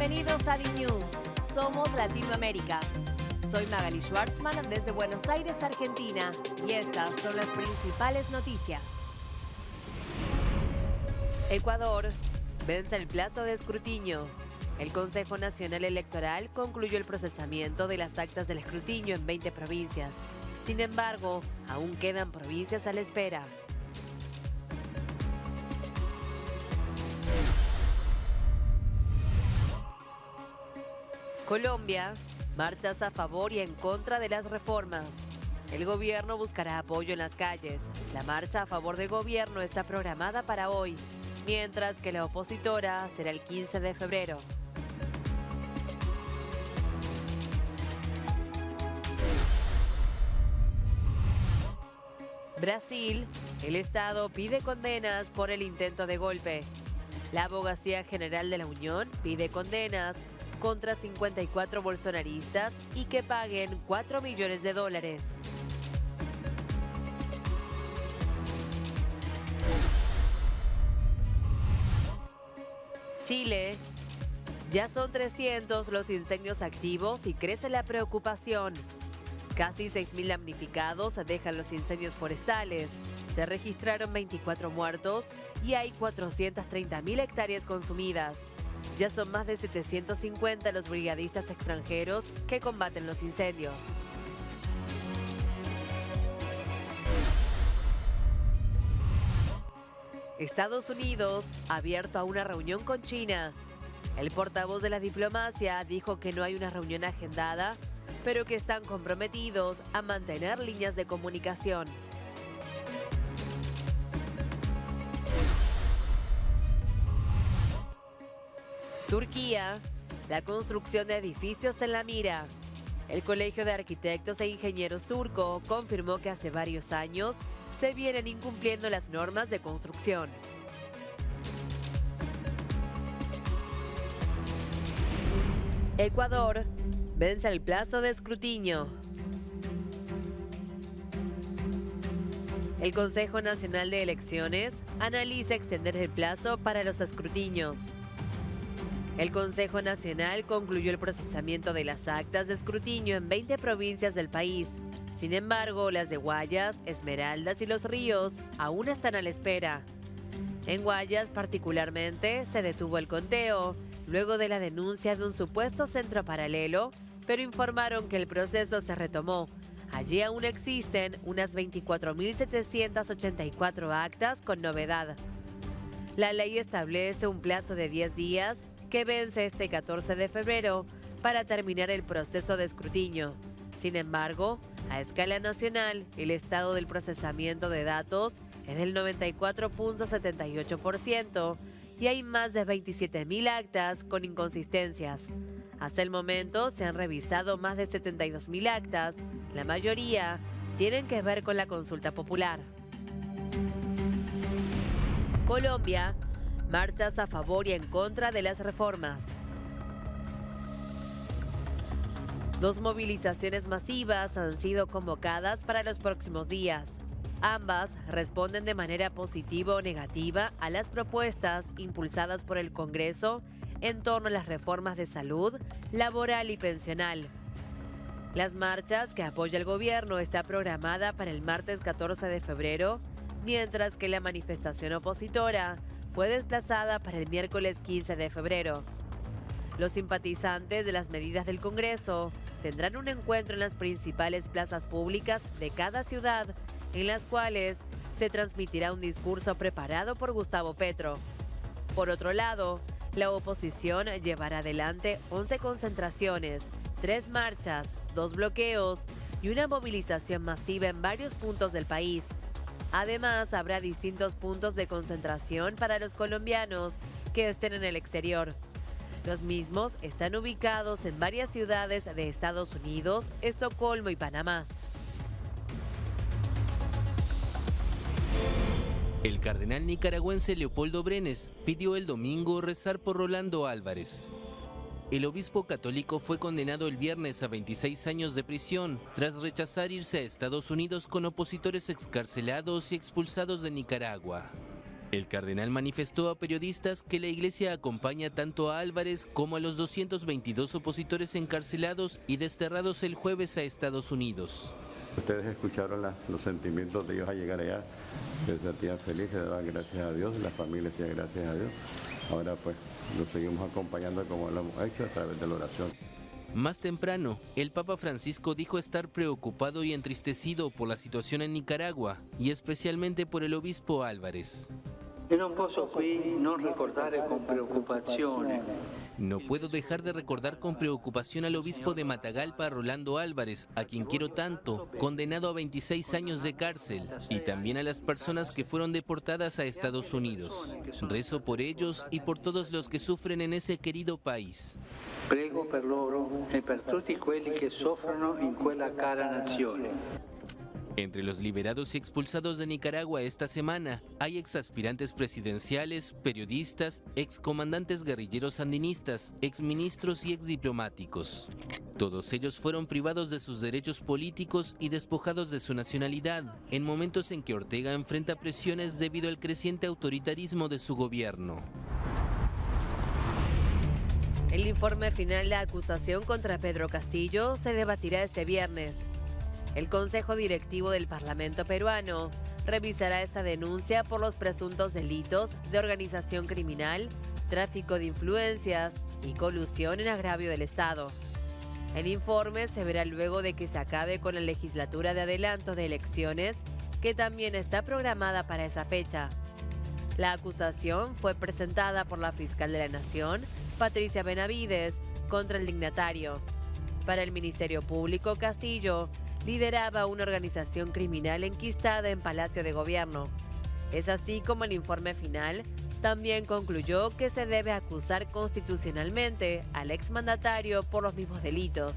Bienvenidos a DNews. Somos Latinoamérica. Soy Magali Schwartzman desde Buenos Aires, Argentina, y estas son las principales noticias. Ecuador vence el plazo de escrutinio. El Consejo Nacional Electoral concluyó el procesamiento de las actas del escrutinio en 20 provincias. Sin embargo, aún quedan provincias a la espera. Colombia, marchas a favor y en contra de las reformas. El gobierno buscará apoyo en las calles. La marcha a favor del gobierno está programada para hoy, mientras que la opositora será el 15 de febrero. Brasil, el Estado pide condenas por el intento de golpe. La Abogacía General de la Unión pide condenas contra 54 bolsonaristas y que paguen $4 millones. Chile, ya son 300 los incendios activos y crece la preocupación. Casi 6.000 damnificados dejan los incendios forestales. Se registraron 24 muertos y hay 430.000 hectáreas consumidas. Ya son más de 750 los brigadistas extranjeros que combaten los incendios. Estados Unidos abierto a una reunión con China. El portavoz de la diplomacia dijo que no hay una reunión agendada, pero que están comprometidos a mantener líneas de comunicación. Turquía, la construcción de edificios en la mira. El Colegio de Arquitectos e Ingenieros turco confirmó que hace varios años se vienen incumpliendo las normas de construcción. Ecuador vence el plazo de escrutinio. El Consejo Nacional de Elecciones analiza extender el plazo para los escrutinios. El Consejo Nacional concluyó el procesamiento de las actas de escrutinio en 20 provincias del país. Sin embargo, las de Guayas, Esmeraldas y Los Ríos aún están a la espera. En Guayas, particularmente, se detuvo el conteo, luego de la denuncia de un supuesto centro paralelo, pero informaron que el proceso se retomó. Allí aún existen unas 24.784 actas con novedad. La ley establece un plazo de 10 días que vence este 14 de febrero para terminar el proceso de escrutinio. Sin embargo, a escala nacional, el estado del procesamiento de datos es del 94.78% y hay más de 27.000 actas con inconsistencias. Hasta el momento se han revisado más de 72.000 actas, la mayoría tienen que ver con la consulta popular. Colombia, marchas a favor y en contra de las reformas. 2 movilizaciones masivas han sido convocadas para los próximos días. Ambas responden de manera positiva o negativa a las propuestas impulsadas por el Congreso en torno a las reformas de salud, laboral y pensional. Las marchas que apoya el gobierno está programada para el martes 14 de febrero, mientras que la manifestación opositora fue desplazada para el miércoles 15 de febrero. Los simpatizantes de las medidas del Congreso tendrán un encuentro en las principales plazas públicas de cada ciudad, en las cuales se transmitirá un discurso preparado por Gustavo Petro. Por otro lado, la oposición llevará adelante 11 concentraciones, 3 marchas, 2 bloqueos y una movilización masiva en varios puntos del país. Además, habrá distintos puntos de concentración para los colombianos que estén en el exterior. Los mismos están ubicados en varias ciudades de Estados Unidos, Estocolmo y Panamá. El cardenal nicaragüense Leopoldo Brenes pidió el domingo rezar por Rolando Álvarez. El obispo católico fue condenado el viernes a 26 años de prisión tras rechazar irse a Estados Unidos con opositores excarcelados y expulsados de Nicaragua. El cardenal manifestó a periodistas que la iglesia acompaña tanto a Álvarez como a los 222 opositores encarcelados y desterrados el jueves a Estados Unidos. Ustedes escucharon los sentimientos de ellos al llegar allá, se sentían felices, daban gracias a Dios, las familias decían gracias a Dios. Ahora pues los seguimos acompañando como lo hemos hecho a través de la oración. Más temprano, el Papa Francisco dijo estar preocupado y entristecido por la situación en Nicaragua y especialmente por el obispo Álvarez. No puedo dejar de recordar con preocupación al obispo de Matagalpa, Rolando Álvarez, a quien quiero tanto, condenado a 26 años de cárcel, y también a las personas que fueron deportadas a Estados Unidos. Rezo por ellos y por todos los que sufren en ese querido país. Prego per loro e per tutti quelli che soffrono in quella cara nazione. Entre los liberados y expulsados de Nicaragua esta semana hay exaspirantes presidenciales, periodistas, excomandantes guerrilleros sandinistas, exministros y exdiplomáticos. Todos ellos fueron privados de sus derechos políticos y despojados de su nacionalidad, en momentos en que Ortega enfrenta presiones debido al creciente autoritarismo de su gobierno. El informe final de la acusación contra Pedro Castillo se debatirá este viernes. El Consejo Directivo del Parlamento peruano revisará esta denuncia por los presuntos delitos de organización criminal, tráfico de influencias y colusión en agravio del Estado. El informe se verá luego de que se acabe con la legislatura de adelanto de elecciones, que también está programada para esa fecha. La acusación fue presentada por la fiscal de la Nación, Patricia Benavides, contra el dignatario. Para el Ministerio Público, Castillo lideraba una organización criminal enquistada en Palacio de Gobierno. Es así como el informe final también concluyó que se debe acusar constitucionalmente al exmandatario por los mismos delitos.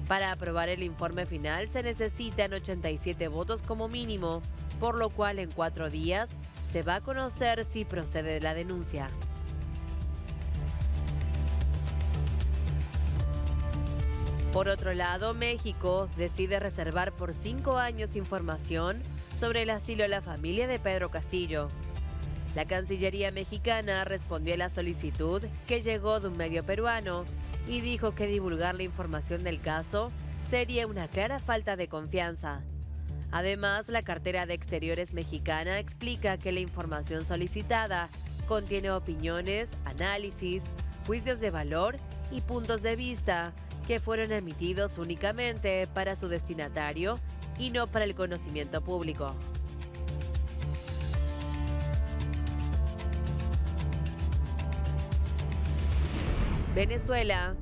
Para aprobar el informe final se necesitan 87 votos como mínimo, por lo cual en 4 días se va a conocer si procede la denuncia. Por otro lado, México decide reservar por 5 años información sobre el asilo a la familia de Pedro Castillo. La Cancillería mexicana respondió a la solicitud que llegó de un medio peruano y dijo que divulgar la información del caso sería una clara falta de confianza. Además, la cartera de Exteriores mexicana explica que la información solicitada contiene opiniones, análisis, juicios de valor y puntos de vista que fueron emitidos únicamente para su destinatario y no para el conocimiento público. Venezuela.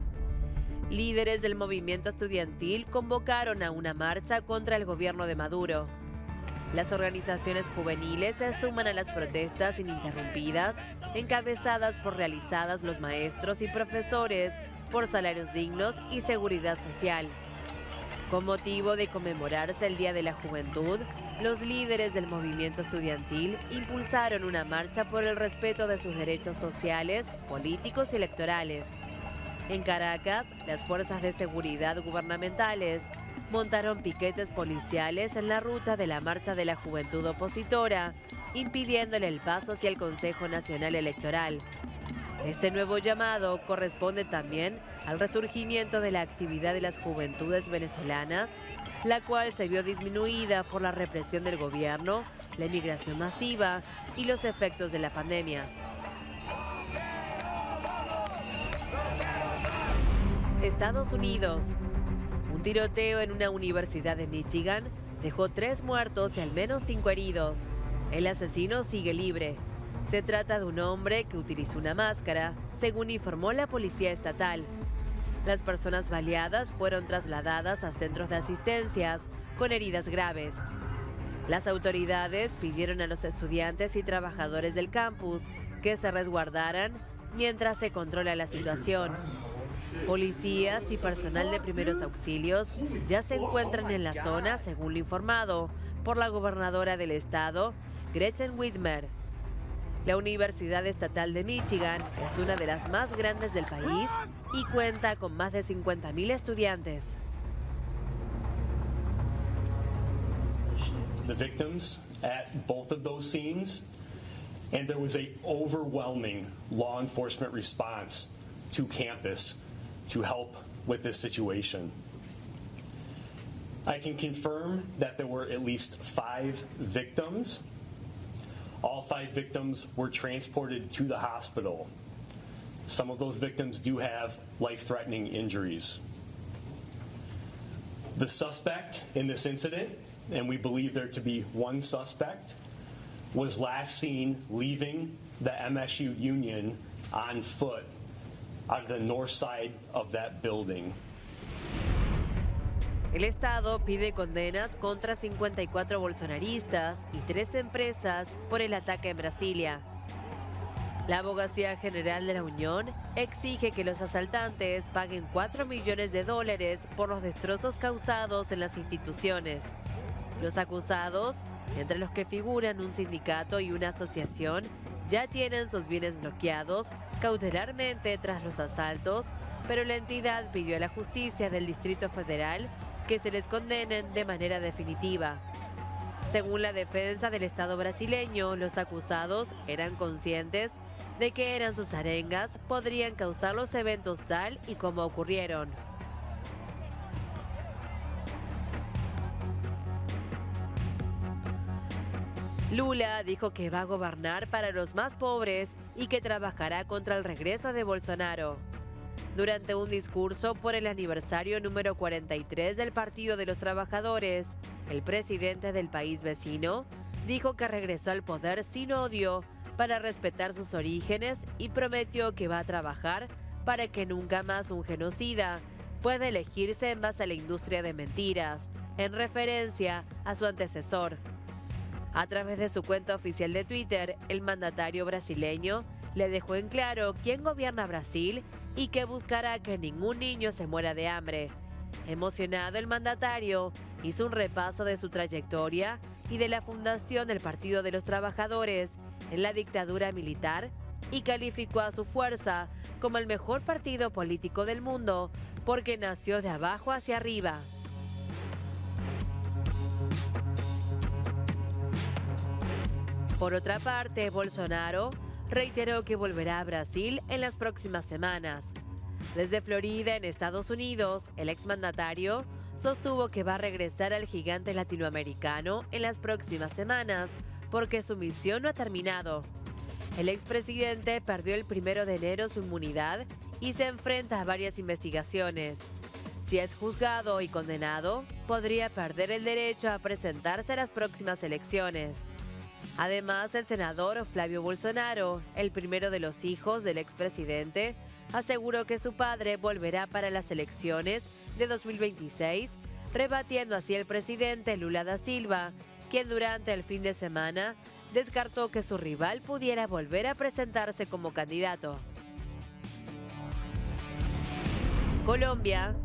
Líderes del movimiento estudiantil convocaron a una marcha contra el gobierno de Maduro. Las organizaciones juveniles se suman a las protestas ininterrumpidas, encabezadas por realizadas los maestros y profesores por salarios dignos y seguridad social. Con motivo de conmemorarse el Día de la Juventud, los líderes del movimiento estudiantil impulsaron una marcha por el respeto de sus derechos sociales, políticos y electorales. En Caracas, las fuerzas de seguridad gubernamentales montaron piquetes policiales en la ruta de la marcha de la juventud opositora, impidiéndole el paso hacia el Consejo Nacional Electoral. Este nuevo llamado corresponde también al resurgimiento de la actividad de las juventudes venezolanas, la cual se vio disminuida por la represión del gobierno, la inmigración masiva y los efectos de la pandemia. Estados Unidos. Un tiroteo en una universidad de Michigan dejó 3 muertos y al menos 5 heridos. El asesino sigue libre. Se trata de un hombre que utilizó una máscara, según informó la policía estatal. Las personas baleadas fueron trasladadas a centros de asistencias con heridas graves. Las autoridades pidieron a los estudiantes y trabajadores del campus que se resguardaran mientras se controla la situación. Policías y personal de primeros auxilios ya se encuentran en la zona, según lo informado por la gobernadora del estado, Gretchen Whitmer. La Universidad Estatal de Michigan es una de las más grandes del país y cuenta con más de 50,000 estudiantes. The victims at both of those scenes And there was an overwhelming law enforcement response to campus to help with this situation. I can confirm that there were at least 5 victims. All 5 victims were transported to the hospital. Some of those victims do have life-threatening injuries. The suspect in this incident, and we believe there to be one suspect, was last seen leaving the MSU Union on foot on the north side of that building. El Estado pide condenas contra 54 bolsonaristas y 3 empresas por el ataque en Brasilia. La Abogacía General de la Unión exige que los asaltantes paguen $4 millones por los destrozos causados en las instituciones. Los acusados, entre los que figuran un sindicato y una asociación, ya tienen sus bienes bloqueados cautelarmente tras los asaltos, pero la entidad pidió a la justicia del Distrito Federal que se les condenen de manera definitiva. Según la defensa del Estado brasileño, los acusados eran conscientes de que eran sus arengas podrían causar los eventos tal y como ocurrieron. Lula dijo que va a gobernar para los más pobres y que trabajará contra el regreso de Bolsonaro. Durante un discurso por el aniversario número 43 del Partido de los Trabajadores, el presidente del país vecino dijo que regresó al poder sin odio para respetar sus orígenes y prometió que va a trabajar para que nunca más un genocida pueda elegirse en base a la industria de mentiras, en referencia a su antecesor. A través de su cuenta oficial de Twitter, el mandatario brasileño le dejó en claro quién gobierna Brasil y que buscará que ningún niño se muera de hambre. Emocionado, el mandatario hizo un repaso de su trayectoria y de la fundación del Partido de los Trabajadores en la dictadura militar y calificó a su fuerza como el mejor partido político del mundo porque nació de abajo hacia arriba. Por otra parte, Bolsonaro reiteró que volverá a Brasil en las próximas semanas. Desde Florida, en Estados Unidos, el exmandatario sostuvo que va a regresar al gigante latinoamericano en las próximas semanas porque su misión no ha terminado. El expresidente perdió el 1 de enero su inmunidad y se enfrenta a varias investigaciones. Si es juzgado y condenado, podría perder el derecho a presentarse a las próximas elecciones. Además, el senador Flavio Bolsonaro, el primero de los hijos del expresidente, aseguró que su padre volverá para las elecciones de 2026, rebatiendo así al presidente Lula da Silva, quien durante el fin de semana descartó que su rival pudiera volver a presentarse como candidato. Colombia.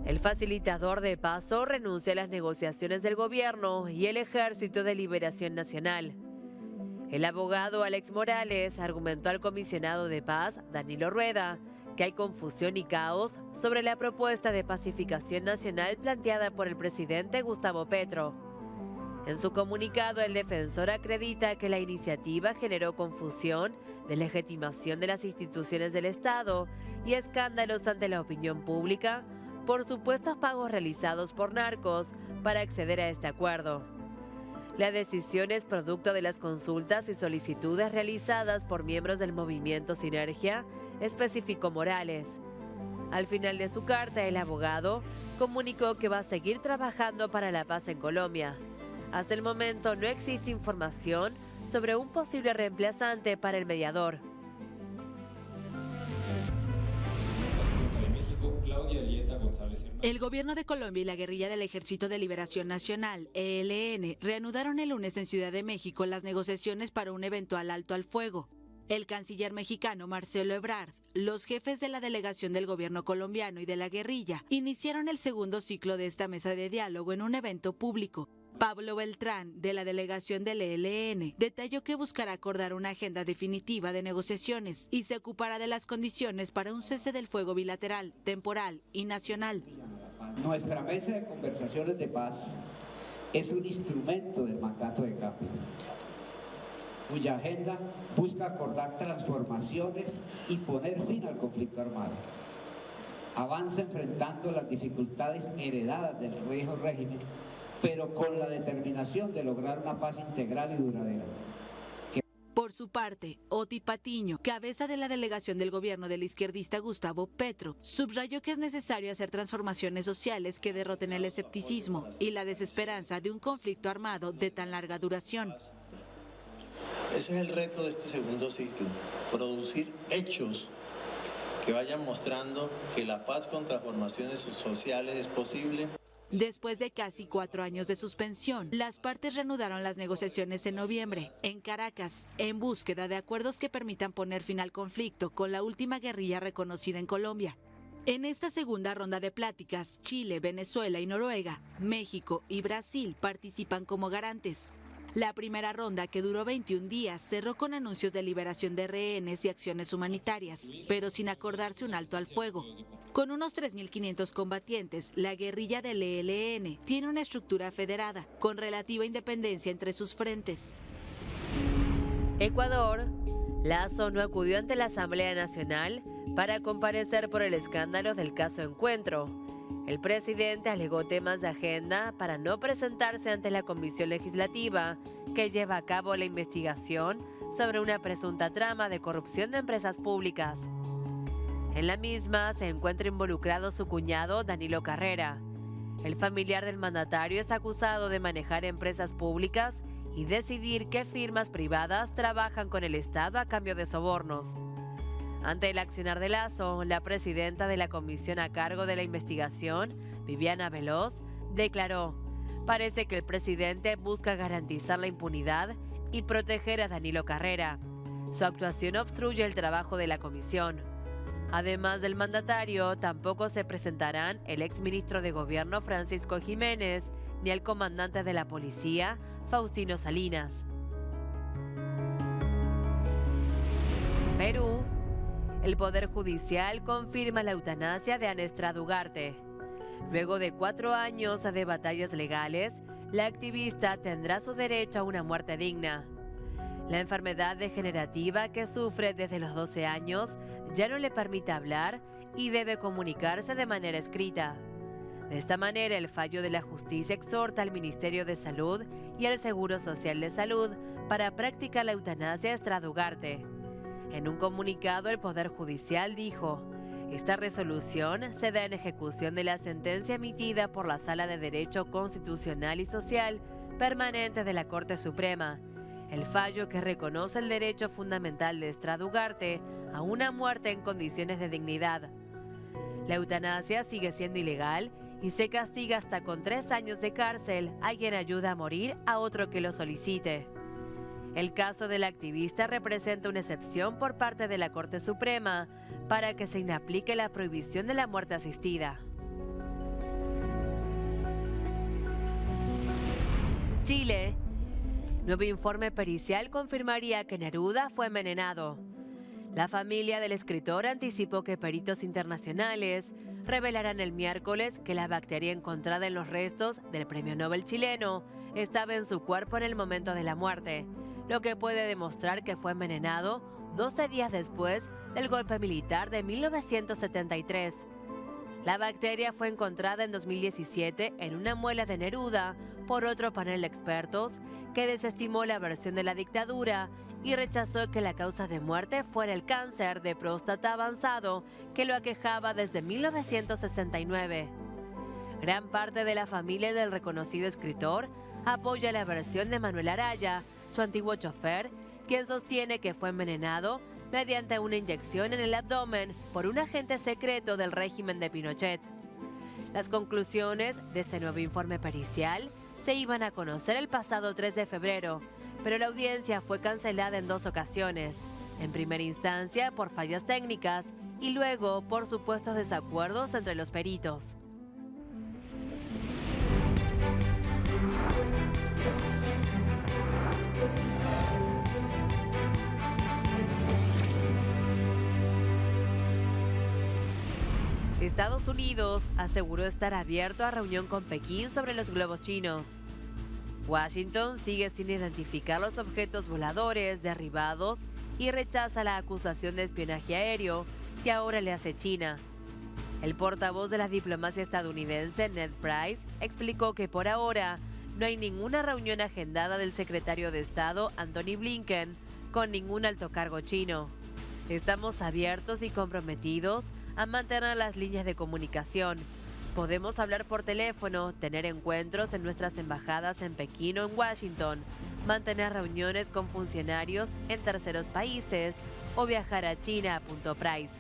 El facilitador de paso renunció a las negociaciones del gobierno y el Ejército de Liberación Nacional. El abogado Alex Morales argumentó al comisionado de paz, Danilo Rueda, que hay confusión y caos sobre la propuesta de pacificación nacional planteada por el presidente Gustavo Petro. En su comunicado, el defensor acredita que la iniciativa generó confusión, deslegitimación de las instituciones del Estado y escándalos ante la opinión pública por supuestos pagos realizados por narcos para acceder a este acuerdo. La decisión es producto de las consultas y solicitudes realizadas por miembros del movimiento Sinergia, especificó Morales. Al final de su carta, el abogado comunicó que va a seguir trabajando para la paz en Colombia. Hasta el momento no existe información sobre un posible reemplazante para el mediador. El gobierno de Colombia y la guerrilla del Ejército de Liberación Nacional, ELN, reanudaron el lunes en Ciudad de México las negociaciones para un eventual alto al fuego. El canciller mexicano Marcelo Ebrard, los jefes de la delegación del gobierno colombiano y de la guerrilla iniciaron el segundo ciclo de esta mesa de diálogo en un evento público. Pablo Beltrán, de la delegación del ELN, detalló que buscará acordar una agenda definitiva de negociaciones y se ocupará de las condiciones para un cese del fuego bilateral, temporal y nacional. Nuestra mesa de conversaciones de paz es un instrumento del mandato de cambio. cuya agenda busca acordar transformaciones y poner fin al conflicto armado. Avanza enfrentando las dificultades heredadas del viejo régimen, pero con la determinación de lograr una paz integral y duradera. Por su parte, Oti Patiño, cabeza de la delegación del gobierno del izquierdista Gustavo Petro, subrayó que es necesario hacer transformaciones sociales que derroten el escepticismo y la desesperanza de un conflicto armado de tan larga duración. Ese es el reto de este segundo ciclo, producir hechos que vayan mostrando que la paz con transformaciones sociales es posible. Después de casi 4 años de suspensión, las partes reanudaron las negociaciones en noviembre, en Caracas, en búsqueda de acuerdos que permitan poner fin al conflicto con la última guerrilla reconocida en Colombia. En esta segunda ronda de pláticas, Chile, Venezuela y Noruega, México y Brasil participan como garantes. La primera ronda, que duró 21 días, cerró con anuncios de liberación de rehenes y acciones humanitarias, pero sin acordarse un alto al fuego. Con unos 3.500 combatientes, la guerrilla del ELN tiene una estructura federada, con relativa independencia entre sus frentes. Ecuador. Lasso no acudió ante la Asamblea Nacional para comparecer por el escándalo del caso Encuentro. El presidente alegó temas de agenda para no presentarse ante la Comisión Legislativa que lleva a cabo la investigación sobre una presunta trama de corrupción de empresas públicas. En la misma se encuentra involucrado su cuñado Danilo Carrera. El familiar del mandatario es acusado de manejar empresas públicas y decidir qué firmas privadas trabajan con el Estado a cambio de sobornos. Ante el accionar de Lasso, la presidenta de la comisión a cargo de la investigación, Viviana Veloz, declaró: "Parece que el presidente busca garantizar la impunidad y proteger a Danilo Carrera. Su actuación obstruye el trabajo de la comisión". Además del mandatario, tampoco se presentarán el exministro de Gobierno Francisco Jiménez ni el comandante de la policía, Faustino Salinas. Perú. El Poder Judicial confirma la eutanasia de Ana Estrada Ugarte. Luego de 4 años de batallas legales, la activista tendrá su derecho a una muerte digna. La enfermedad degenerativa que sufre desde los 12 años ya no le permite hablar y debe comunicarse de manera escrita. De esta manera, el fallo de la justicia exhorta al Ministerio de Salud y al Seguro Social de Salud para practicar la eutanasia a Estrada Ugarte. En un comunicado, el Poder Judicial dijo: "Esta resolución se da en ejecución de la sentencia emitida por la Sala de Derecho Constitucional y Social Permanente de la Corte Suprema. El fallo que reconoce el derecho fundamental de Estrada Ugarte a una muerte en condiciones de dignidad. La eutanasia sigue siendo ilegal y se castiga hasta con 3 años de cárcel a quien ayuda a morir a otro que lo solicite". El caso del activista representa una excepción por parte de la Corte Suprema para que se inaplique la prohibición de la muerte asistida. Chile. Nuevo informe pericial confirmaría que Neruda fue envenenado. La familia del escritor anticipó que peritos internacionales revelarán el miércoles que la bacteria encontrada en los restos del premio Nobel chileno estaba en su cuerpo en el momento de la muerte, lo que puede demostrar que fue envenenado 12 días después del golpe militar de 1973. La bacteria fue encontrada en 2017 en una muela de Neruda por otro panel de expertos que desestimó la versión de la dictadura y rechazó que la causa de muerte fuera el cáncer de próstata avanzado que lo aquejaba desde 1969. Gran parte de la familia del reconocido escritor apoya la versión de Manuel Araya, su antiguo chofer, quien sostiene que fue envenenado mediante una inyección en el abdomen por un agente secreto del régimen de Pinochet. Las conclusiones de este nuevo informe pericial se iban a conocer el pasado 3 de febrero, pero la audiencia fue cancelada en 2 ocasiones, en primera instancia por fallas técnicas y luego por supuestos desacuerdos entre los peritos. Estados Unidos aseguró estar abierto a reunión con Pekín sobre los globos chinos. Washington sigue sin identificar los objetos voladores derribados y rechaza la acusación de espionaje aéreo que ahora le hace China. El portavoz de la diplomacia estadounidense, Ned Price, explicó que por ahora no hay ninguna reunión agendada del secretario de Estado, Antony Blinken, con ningún alto cargo chino. Estamos abiertos y comprometidos a mantener las líneas de comunicación. Podemos hablar por teléfono, tener encuentros en nuestras embajadas en Pekín o en Washington, mantener reuniones con funcionarios en terceros países o viajar a China, apuntó Price.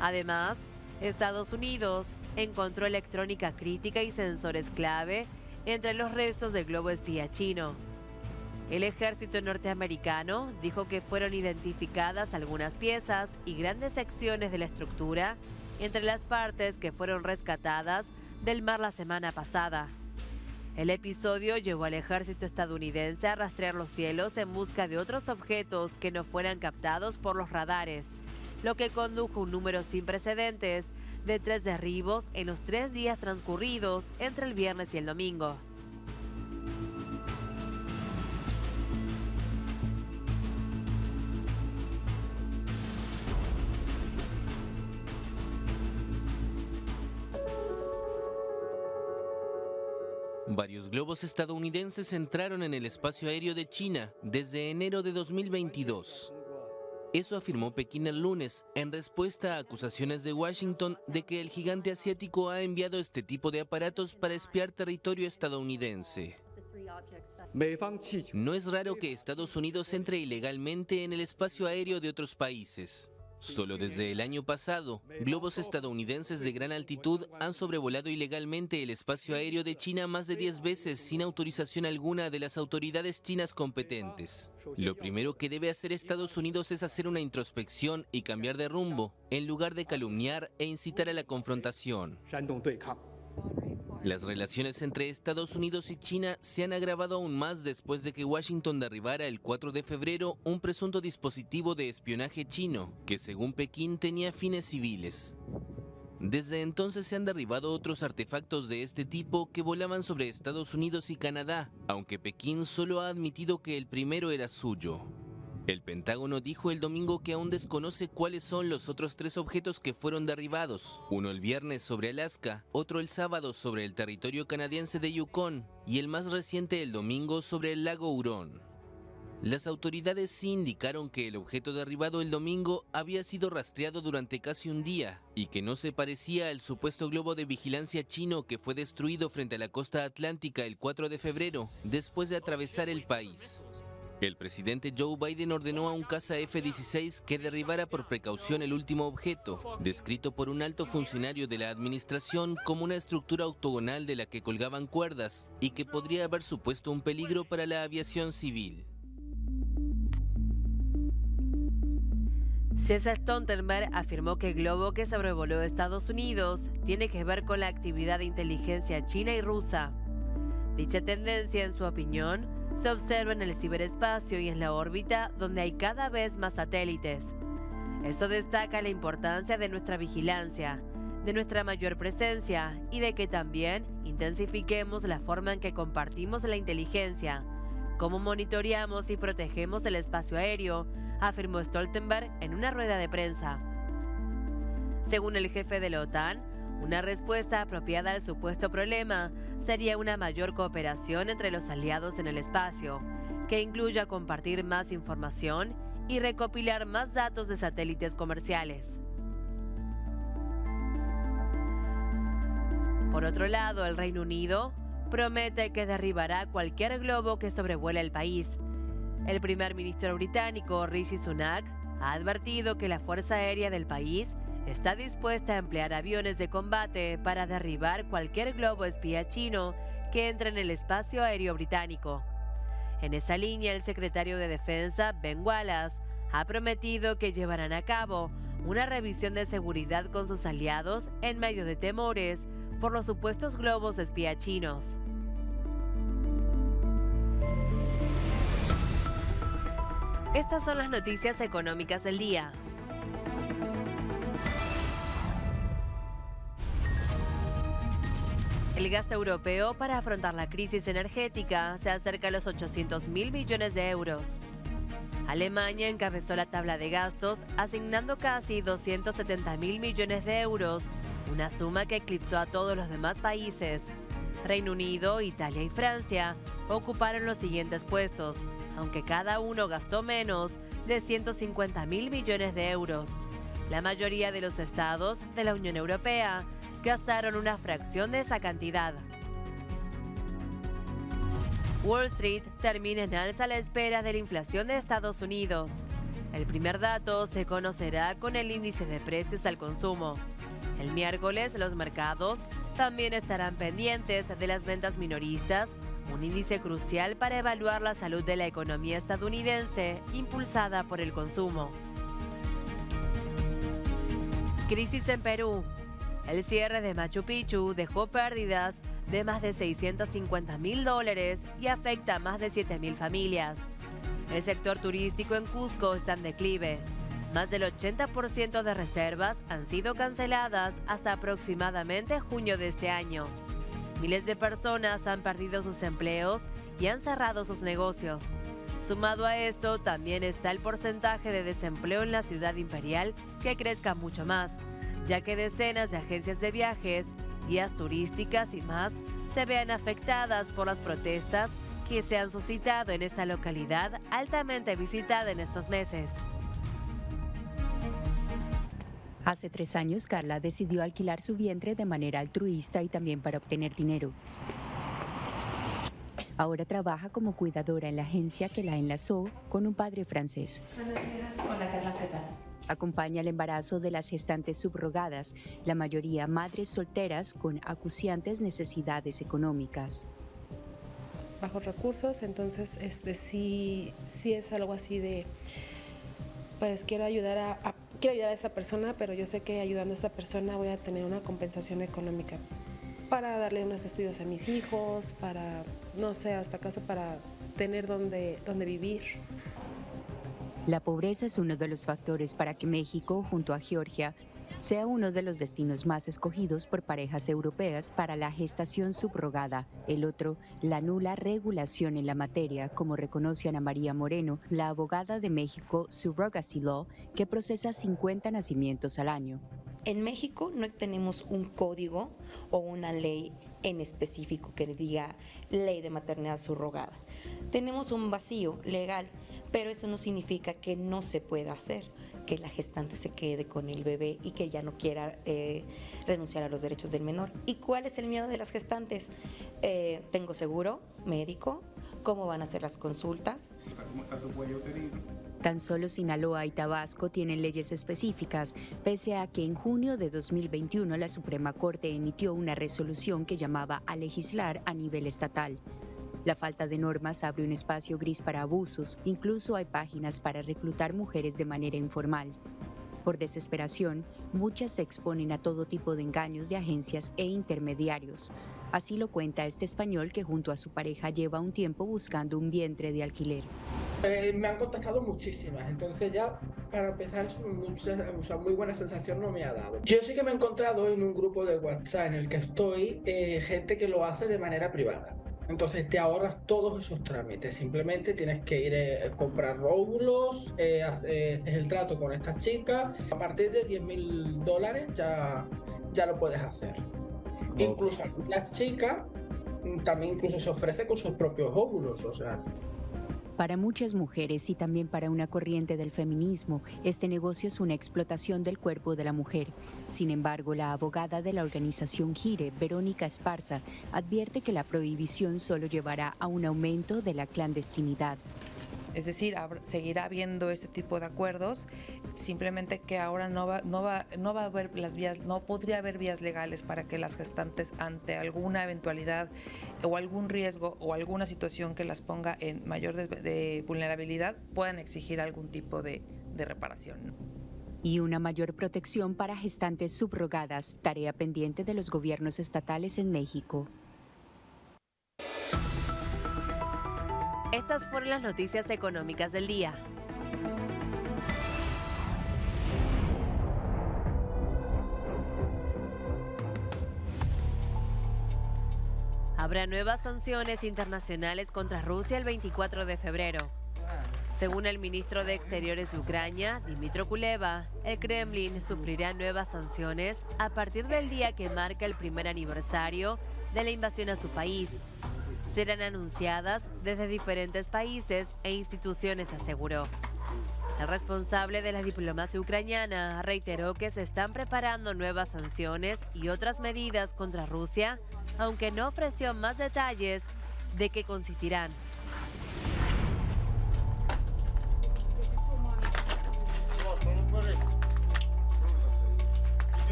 Además, Estados Unidos encontró electrónica crítica y sensores clave entre los restos del globo espía chino. El ejército norteamericano dijo que fueron identificadas algunas piezas y grandes secciones de la estructura entre las partes que fueron rescatadas del mar la semana pasada. El episodio llevó al ejército estadounidense a rastrear los cielos en busca de otros objetos que no fueran captados por los radares, lo que condujo a un número sin precedentes de 3 derribos en los 3 días transcurridos entre el viernes y el domingo. Varios globos estadounidenses entraron en el espacio aéreo de China desde enero de 2022. Eso afirmó Pekín el lunes, en respuesta a acusaciones de Washington de que el gigante asiático ha enviado este tipo de aparatos para espiar territorio estadounidense. No es raro que Estados Unidos entre ilegalmente en el espacio aéreo de otros países. Solo desde el año pasado, globos estadounidenses de gran altitud han sobrevolado ilegalmente el espacio aéreo de China más de 10 veces sin autorización alguna de las autoridades chinas competentes. Lo primero que debe hacer Estados Unidos es hacer una introspección y cambiar de rumbo, en lugar de calumniar e incitar a la confrontación. Las relaciones entre Estados Unidos y China se han agravado aún más después de que Washington derribara el 4 de febrero un presunto dispositivo de espionaje chino, que según Pekín tenía fines civiles. Desde entonces se han derribado otros artefactos de este tipo que volaban sobre Estados Unidos y Canadá, aunque Pekín solo ha admitido que el primero era suyo. El Pentágono dijo el domingo que aún desconoce cuáles son los otros 3 objetos que fueron derribados. Uno el viernes sobre Alaska, otro el sábado sobre el territorio canadiense de Yukon y el más reciente el domingo sobre el lago Hurón. Las autoridades sí indicaron que el objeto derribado el domingo había sido rastreado durante casi un día y que no se parecía al supuesto globo de vigilancia chino que fue destruido frente a la costa atlántica el 4 de febrero, después de atravesar el país. El presidente Joe Biden ordenó a un caza F-16 que derribara por precaución el último objeto, descrito por un alto funcionario de la administración como una estructura octogonal de la que colgaban cuerdas y que podría haber supuesto un peligro para la aviación civil. Jesse Stoltenberg afirmó que el globo que sobrevoló Estados Unidos tiene que ver con la actividad de inteligencia china y rusa. Dicha tendencia, en su opinión, se observa en el ciberespacio y en la órbita, donde hay cada vez más satélites. Esto destaca la importancia de nuestra vigilancia, de nuestra mayor presencia y de que también intensifiquemos la forma en que compartimos la inteligencia, cómo monitoreamos y protegemos el espacio aéreo, afirmó Stoltenberg en una rueda de prensa. Según el jefe de la OTAN, una respuesta apropiada al supuesto problema sería una mayor cooperación entre los aliados en el espacio, que incluya compartir más información y recopilar más datos de satélites comerciales. Por otro lado, el Reino Unido promete que derribará cualquier globo que sobrevuele el país. El primer ministro británico, Rishi Sunak, ha advertido que la Fuerza Aérea del país está dispuesta a emplear aviones de combate para derribar cualquier globo espía chino que entre en el espacio aéreo británico. En esa línea, el secretario de Defensa, Ben Wallace, ha prometido que llevarán a cabo una revisión de seguridad con sus aliados en medio de temores por los supuestos globos espía chinos. Estas son las noticias económicas del día. El gasto europeo para afrontar la crisis energética se acerca a los 800.000 millones de euros. Alemania encabezó la tabla de gastos, asignando casi 270.000 millones de euros, una suma que eclipsó a todos los demás países. Reino Unido, Italia y Francia ocuparon los siguientes puestos, aunque cada uno gastó menos de 150.000 millones de euros. La mayoría de los estados de la Unión Europea gastaron una fracción de esa cantidad. Wall Street termina en alza a la espera de la inflación de Estados Unidos. El primer dato se conocerá con el índice de precios al consumo. El miércoles, los mercados también estarán pendientes de las ventas minoristas, un índice crucial para evaluar la salud de la economía estadounidense, impulsada por el consumo. Crisis en Perú. El cierre de Machu Picchu dejó pérdidas de más de $650.000 y afecta a más de 7.000 familias. El sector turístico en Cusco está en declive. Más del 80% de reservas han sido canceladas hasta aproximadamente junio de este año. Miles de personas han perdido sus empleos y han cerrado sus negocios. Sumado a esto, también está el porcentaje de desempleo en la ciudad imperial que crezca mucho más, ya que decenas de agencias de viajes, guías turísticas y más se vean afectadas por las protestas que se han suscitado en esta localidad altamente visitada en estos meses. Hace 3 años, Carla decidió alquilar su vientre de manera altruista y también para obtener dinero. Ahora trabaja como cuidadora en la agencia que la enlazó con un padre francés. Hola, Carla, ¿qué tal? Acompaña el embarazo de las gestantes subrogadas, la mayoría madres solteras con acuciantes necesidades económicas. Bajos recursos, entonces sí es algo así de, pues quiero ayudar a esta persona, pero yo sé que ayudando a esta persona voy a tener una compensación económica para darle unos estudios a mis hijos, para, no sé, hasta acaso para tener donde vivir. La pobreza es uno de los factores para que México, junto a Georgia, sea uno de los destinos más escogidos por parejas europeas para la gestación subrogada. El otro, la nula regulación en la materia, como reconoce Ana María Moreno, la abogada de México Surrogacy Law, que procesa 50 nacimientos al año. En México no tenemos un código o una ley en específico que diga ley de maternidad subrogada. Tenemos un vacío legal, pero eso no significa que no se pueda hacer, que la gestante se quede con el bebé y que ya no quiera renunciar a los derechos del menor. ¿Y cuál es el miedo de las gestantes? ¿Tengo seguro médico? ¿Cómo van a ser las consultas? ¿Cómo está tu cuello uterino? Tan solo Sinaloa y Tabasco tienen leyes específicas, pese a que en junio de 2021 la Suprema Corte emitió una resolución que llamaba a legislar a nivel estatal. La falta de normas abre un espacio gris para abusos, incluso hay páginas para reclutar mujeres de manera informal. Por desesperación, muchas se exponen a todo tipo de engaños de agencias e intermediarios. Así lo cuenta este español que junto a su pareja lleva un tiempo buscando un vientre de alquiler. Me han contactado muchísimas, entonces ya para empezar es muy buena sensación no me ha dado. Yo sí que me he encontrado en un grupo de WhatsApp en el que estoy, gente que lo hace de manera privada. Entonces te ahorras todos esos trámites, simplemente tienes que ir a comprar óvulos, haces el trato con esta chica, a partir de $10.000 ya lo puedes hacer. Okay. Incluso la chica también incluso se ofrece con sus propios óvulos, o sea. Para muchas mujeres y también para una corriente del feminismo, este negocio es una explotación del cuerpo de la mujer. Sin embargo, la abogada de la organización GIRE, Verónica Esparza, advierte que la prohibición solo llevará a un aumento de la clandestinidad. Es decir, seguirá habiendo este tipo de acuerdos, simplemente que ahora no va a haber no podría haber vías legales para que las gestantes ante alguna eventualidad o algún riesgo o alguna situación que las ponga en mayor de vulnerabilidad puedan exigir algún tipo de reparación. Y una mayor protección para gestantes subrogadas, tarea pendiente de los gobiernos estatales en México. Estas fueron las noticias económicas del día. Habrá nuevas sanciones internacionales contra Rusia el 24 de febrero. Según el ministro de Exteriores de Ucrania, Dmytro Kuleba, el Kremlin sufrirá nuevas sanciones a partir del día que marca el primer aniversario de la invasión a su país. Serán anunciadas desde diferentes países e instituciones, aseguró. El responsable de la diplomacia ucraniana reiteró que se están preparando nuevas sanciones y otras medidas contra Rusia, aunque no ofreció más detalles de qué consistirán.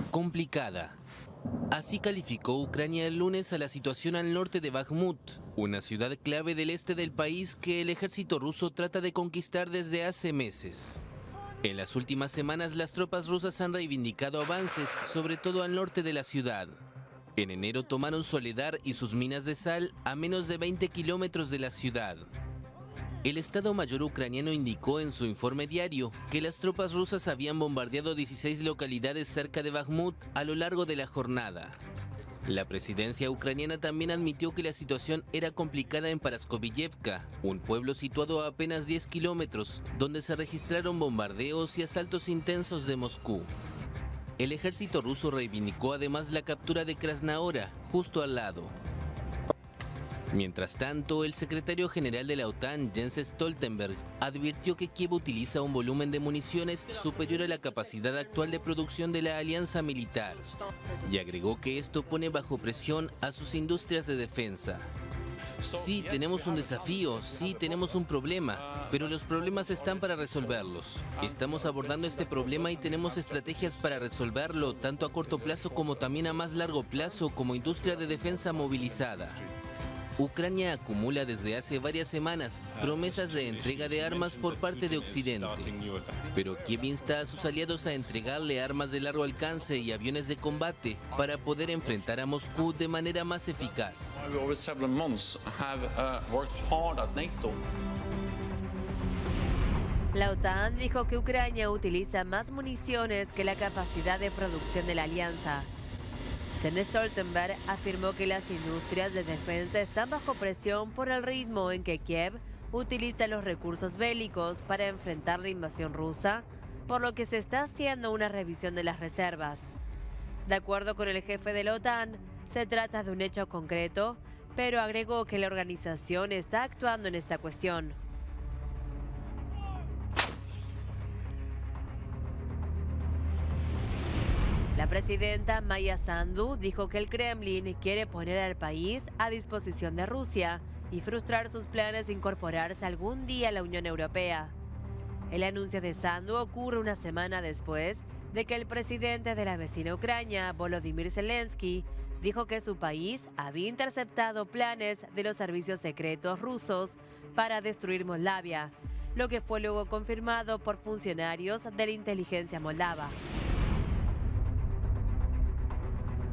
Complicada. Así calificó Ucrania el lunes a la situación al norte de Bakhmut, una ciudad clave del este del país que el ejército ruso trata de conquistar desde hace meses. En las últimas semanas las tropas rusas han reivindicado avances, sobre todo al norte de la ciudad. En enero tomaron Soledar y sus minas de sal a menos de 20 kilómetros de la ciudad. El Estado Mayor ucraniano indicó en su informe diario que las tropas rusas habían bombardeado 16 localidades cerca de Bakhmut a lo largo de la jornada. La presidencia ucraniana también admitió que la situación era complicada en Paraskoviyevka, un pueblo situado a apenas 10 kilómetros, donde se registraron bombardeos y asaltos intensos de Moscú. El ejército ruso reivindicó además la captura de Krasnahora, justo al lado. Mientras tanto, el secretario general de la OTAN, Jens Stoltenberg, advirtió que Kiev utiliza un volumen de municiones superior a la capacidad actual de producción de la alianza militar, y agregó que esto pone bajo presión a sus industrias de defensa. Sí, tenemos un desafío, sí, tenemos un problema, pero los problemas están para resolverlos. Estamos abordando este problema y tenemos estrategias para resolverlo, tanto a corto plazo como también a más largo plazo, como industria de defensa movilizada. Ucrania acumula desde hace varias semanas promesas de entrega de armas por parte de Occidente, pero Kiev insta a sus aliados a entregarle armas de largo alcance y aviones de combate para poder enfrentar a Moscú de manera más eficaz. La OTAN dijo que Ucrania utiliza más municiones que la capacidad de producción de la alianza. Jens Stoltenberg afirmó que las industrias de defensa están bajo presión por el ritmo en que Kiev utiliza los recursos bélicos para enfrentar la invasión rusa, por lo que se está haciendo una revisión de las reservas. De acuerdo con el jefe de la OTAN, se trata de un hecho concreto, pero agregó que la organización está actuando en esta cuestión. La presidenta Maya Sandu dijo que el Kremlin quiere poner al país a disposición de Rusia y frustrar sus planes de incorporarse algún día a la Unión Europea. El anuncio de Sandu ocurre una semana después de que el presidente de la vecina Ucrania, Volodymyr Zelensky, dijo que su país había interceptado planes de los servicios secretos rusos para destruir Moldavia, lo que fue luego confirmado por funcionarios de la inteligencia moldava.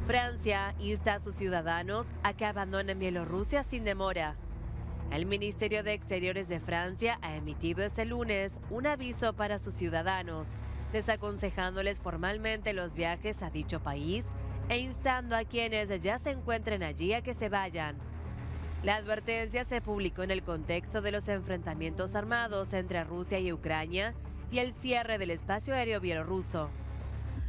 Francia insta a sus ciudadanos a que abandonen Bielorrusia sin demora. El Ministerio de Exteriores de Francia ha emitido este lunes un aviso para sus ciudadanos, desaconsejándoles formalmente los viajes a dicho país e instando a quienes ya se encuentren allí a que se vayan. La advertencia se publicó en el contexto de los enfrentamientos armados entre Rusia y Ucrania y el cierre del espacio aéreo bielorruso.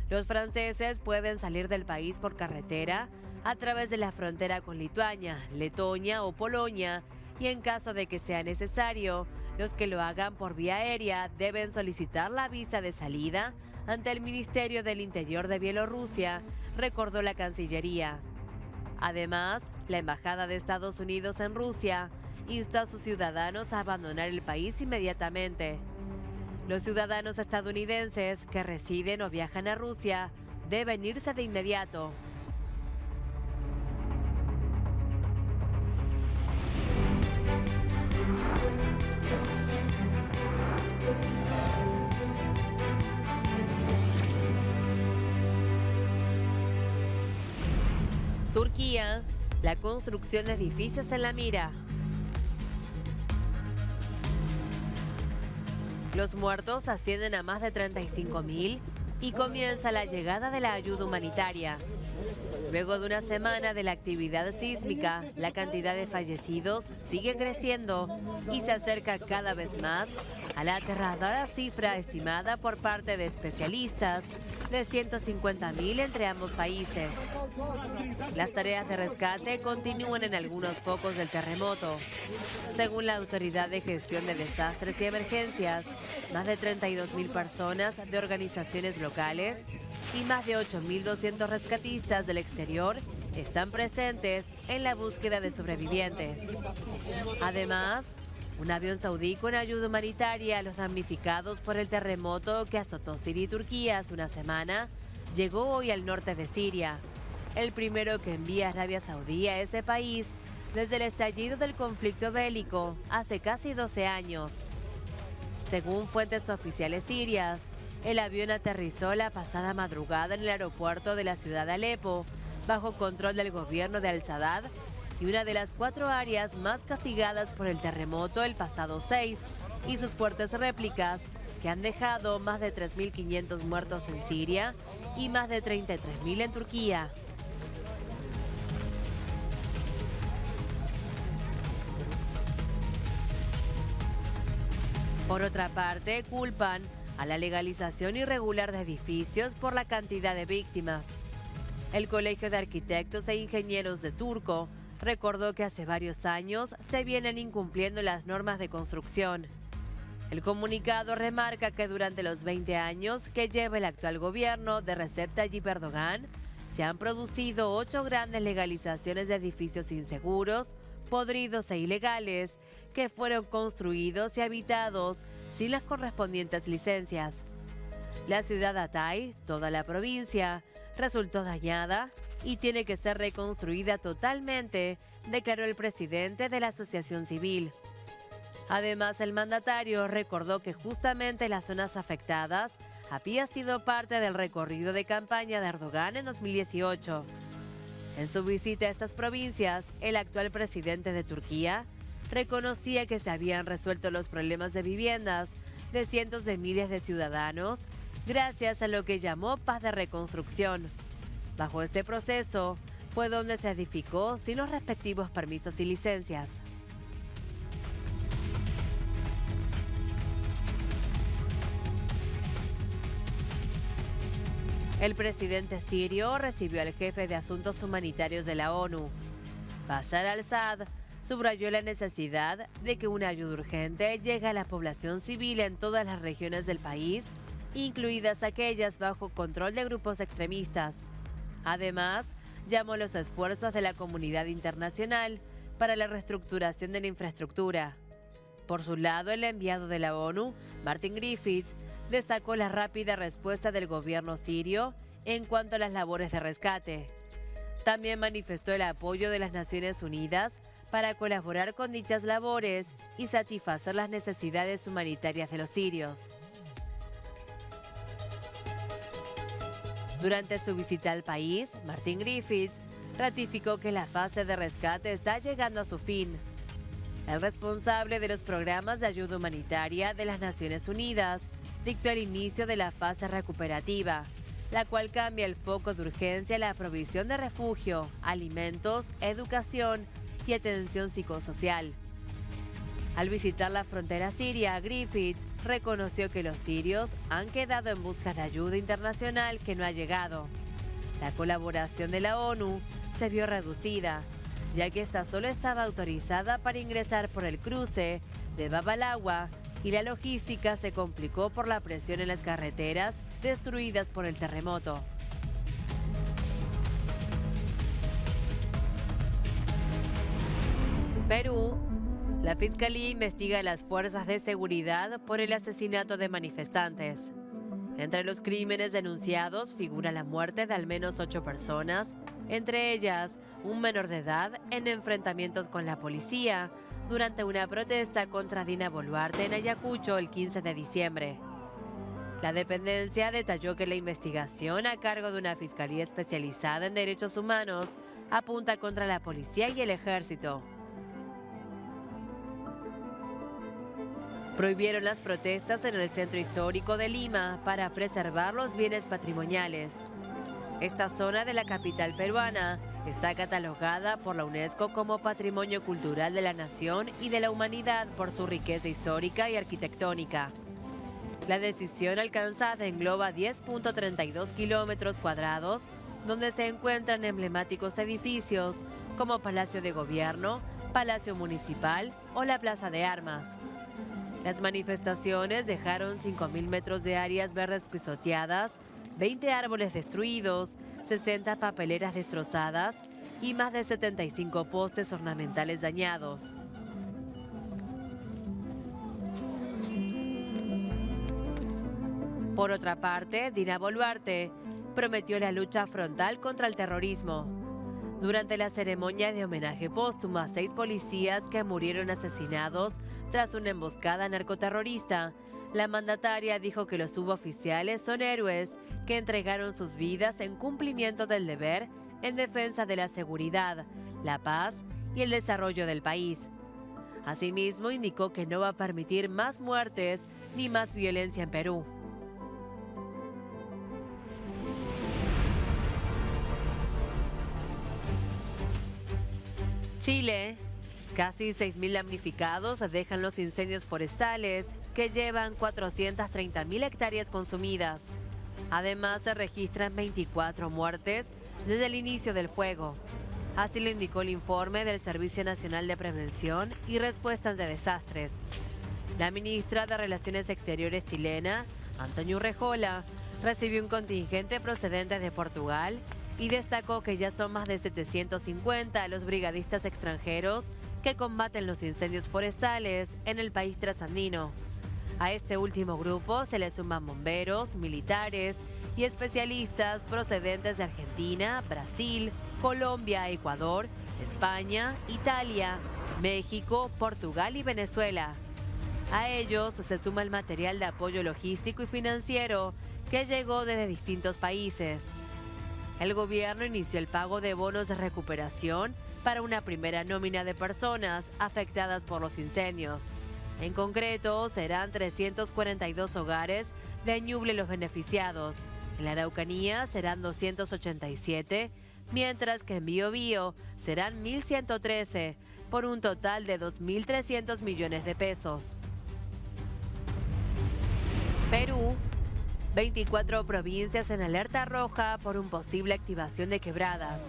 Los franceses pueden salir del país por carretera a través de la frontera con Lituania, Letonia o Polonia, y en caso de que sea necesario, los que lo hagan por vía aérea deben solicitar la visa de salida ante el Ministerio del Interior de Bielorrusia, recordó la Cancillería. Además, la Embajada de Estados Unidos en Rusia instó a sus ciudadanos a abandonar el país inmediatamente. Los ciudadanos estadounidenses que residen o viajan a Rusia deben irse de inmediato. Turquía, la construcción de edificios en la mira. Los muertos ascienden a más de 35.000 y comienza la llegada de la ayuda humanitaria. Luego de una semana de la actividad sísmica, la cantidad de fallecidos sigue creciendo y se acerca cada vez más a la aterradora cifra estimada por parte de especialistas de 150.000 entre ambos países. Las tareas de rescate continúan en algunos focos del terremoto. Según la Autoridad de Gestión de Desastres y Emergencias, más de 32.000 personas de organizaciones locales y más de 8.200 rescatistas del exterior están presentes en la búsqueda de sobrevivientes. Además, un avión saudí con ayuda humanitaria a los damnificados por el terremoto que azotó Siria y Turquía hace una semana llegó hoy al norte de Siria, el primero que envía Arabia Saudí a ese país desde el estallido del conflicto bélico hace casi 12 años. Según fuentes oficiales sirias, el avión aterrizó la pasada madrugada en el aeropuerto de la ciudad de Alepo, bajo control del gobierno de Al-Sadad, y una de las 4 áreas más castigadas por el terremoto el pasado 6 y sus fuertes réplicas, que han dejado más de 3.500 muertos en Siria y más de 33.000 en Turquía. Por otra parte, culpan a la legalización irregular de edificios por la cantidad de víctimas. El Colegio de Arquitectos e Ingenieros de Turco recordó que hace varios años se vienen incumpliendo las normas de construcción. El comunicado remarca que durante los 20 años que lleva el actual gobierno de Recep Tayyip Erdogan, se han producido 8 grandes legalizaciones de edificios inseguros, podridos e ilegales, que fueron construidos y habitados sin las correspondientes licencias. La ciudad de Hatay, toda la provincia, resultó dañada y tiene que ser reconstruida totalmente, declaró el presidente de la Asociación Civil. Además, el mandatario recordó que justamente las zonas afectadas había sido parte del recorrido de campaña de Erdogan en 2018. En su visita a estas provincias, el actual presidente de Turquía reconocía que se habían resuelto los problemas de viviendas de cientos de miles de ciudadanos gracias a lo que llamó paz de reconstrucción. Bajo este proceso fue donde se edificó sin los respectivos permisos y licencias. El presidente sirio recibió al jefe de asuntos humanitarios de la ONU. Bashar al-Assad subrayó la necesidad de que una ayuda urgente llegue a la población civil en todas las regiones del país, incluidas aquellas bajo control de grupos extremistas. Además, llamó a los esfuerzos de la comunidad internacional para la reestructuración de la infraestructura. Por su lado, el enviado de la ONU, Martin Griffiths, destacó la rápida respuesta del gobierno sirio en cuanto a las labores de rescate. También manifestó el apoyo de las Naciones Unidas para colaborar con dichas labores y satisfacer las necesidades humanitarias de los sirios. Durante su visita al país, Martin Griffiths ratificó que la fase de rescate está llegando a su fin. El responsable de los programas de ayuda humanitaria de las Naciones Unidas dictó el inicio de la fase recuperativa, la cual cambia el foco de urgencia a la provisión de refugio, alimentos, educación y atención psicosocial. Al visitar la frontera siria, Griffiths reconoció que los sirios han quedado en busca de ayuda internacional que no ha llegado. La colaboración de la ONU se vio reducida, ya que esta solo estaba autorizada para ingresar por el cruce de Bab al-Awa y la logística se complicó por la presión en las carreteras destruidas por el terremoto. Perú. La Fiscalía investiga a las fuerzas de seguridad por el asesinato de manifestantes. Entre los crímenes denunciados figura la muerte de al menos 8 personas, entre ellas un menor de edad en enfrentamientos con la policía durante una protesta contra Dina Boluarte en Ayacucho el 15 de diciembre. La dependencia detalló que la investigación a cargo de una fiscalía especializada en derechos humanos apunta contra la policía y el ejército. Prohibieron las protestas en el centro histórico de Lima para preservar los bienes patrimoniales. Esta zona de la capital peruana está catalogada por la UNESCO como Patrimonio Cultural de la Nación y de la Humanidad por su riqueza histórica y arquitectónica. La decisión alcanzada engloba 10.32 kilómetros cuadrados, donde se encuentran emblemáticos edificios como Palacio de Gobierno, Palacio Municipal o la Plaza de Armas. Las manifestaciones dejaron 5.000 metros de áreas verdes pisoteadas, 20 árboles destruidos, 60 papeleras destrozadas y más de 75 postes ornamentales dañados. Por otra parte, Dina Boluarte prometió la lucha frontal contra el terrorismo. Durante la ceremonia de homenaje póstumo a 6 policías que murieron asesinados tras una emboscada narcoterrorista, la mandataria dijo que los suboficiales son héroes que entregaron sus vidas en cumplimiento del deber en defensa de la seguridad, la paz y el desarrollo del país. Asimismo, indicó que no va a permitir más muertes ni más violencia en Perú. Chile. Casi 6.000 damnificados dejan los incendios forestales que llevan 430.000 hectáreas consumidas. Además, se registran 24 muertes desde el inicio del fuego. Así lo indicó el informe del Servicio Nacional de Prevención y Respuesta ante Desastres. La ministra de Relaciones Exteriores chilena, Antonio Urrejola, recibió un contingente procedente de Portugal y destacó que ya son más de 750 los brigadistas extranjeros que combaten los incendios forestales en el país trasandino. A este último grupo se le suman bomberos, militares y especialistas procedentes de Argentina, Brasil, Colombia, Ecuador, España, Italia, México, Portugal y Venezuela. A ellos se suma el material de apoyo logístico y financiero que llegó desde distintos países. El gobierno inició el pago de bonos de recuperación para una primera nómina de personas afectadas por los incendios. En concreto, serán 342 hogares de Ñuble los beneficiados. En la Araucanía serán 287, mientras que en Biobío serán 1.113, por un total de 2.300 millones de pesos. Perú. 24 provincias en alerta roja por una posible activación de quebradas.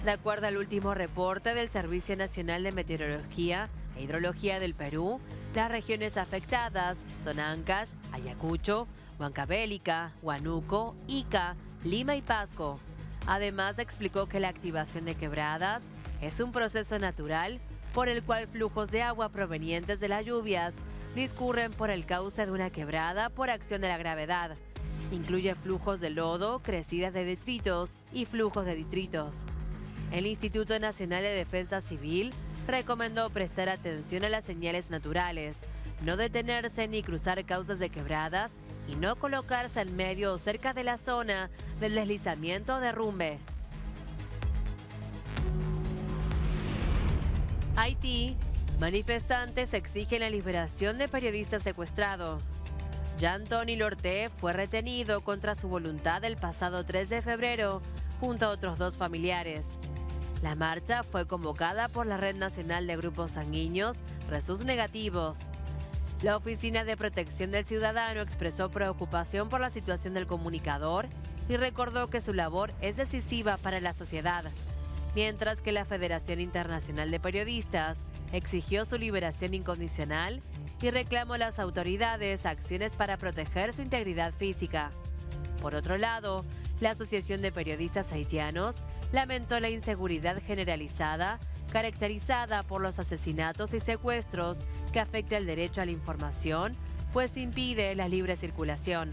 De acuerdo al último reporte del Servicio Nacional de Meteorología e Hidrología del Perú, las regiones afectadas son Ancash, Ayacucho, Huancavelica, Huánuco, Ica, Lima y Pasco. Además, explicó que la activación de quebradas es un proceso natural por el cual flujos de agua provenientes de las lluvias discurren por el cauce de una quebrada por acción de la gravedad. Incluye flujos de lodo, crecidas de detritos y flujos de detritos. El Instituto Nacional de Defensa Civil recomendó prestar atención a las señales naturales, no detenerse ni cruzar causas de quebradas y no colocarse en medio o cerca de la zona del deslizamiento o derrumbe. Haití. Manifestantes exigen la liberación de periodista secuestrado. Jean-Tony Lorté fue retenido contra su voluntad el pasado 3 de febrero junto a otros 2 familiares. La marcha fue convocada por la Red Nacional de Grupos Sanguíneos Resus Negativos. La Oficina de Protección del Ciudadano expresó preocupación por la situación del comunicador y recordó que su labor es decisiva para la sociedad, mientras que la Federación Internacional de Periodistas exigió su liberación incondicional y reclamó a las autoridades acciones para proteger su integridad física. Por otro lado, la Asociación de Periodistas Haitianos lamentó la inseguridad generalizada caracterizada por los asesinatos y secuestros que afecta el derecho a la información, pues impide la libre circulación.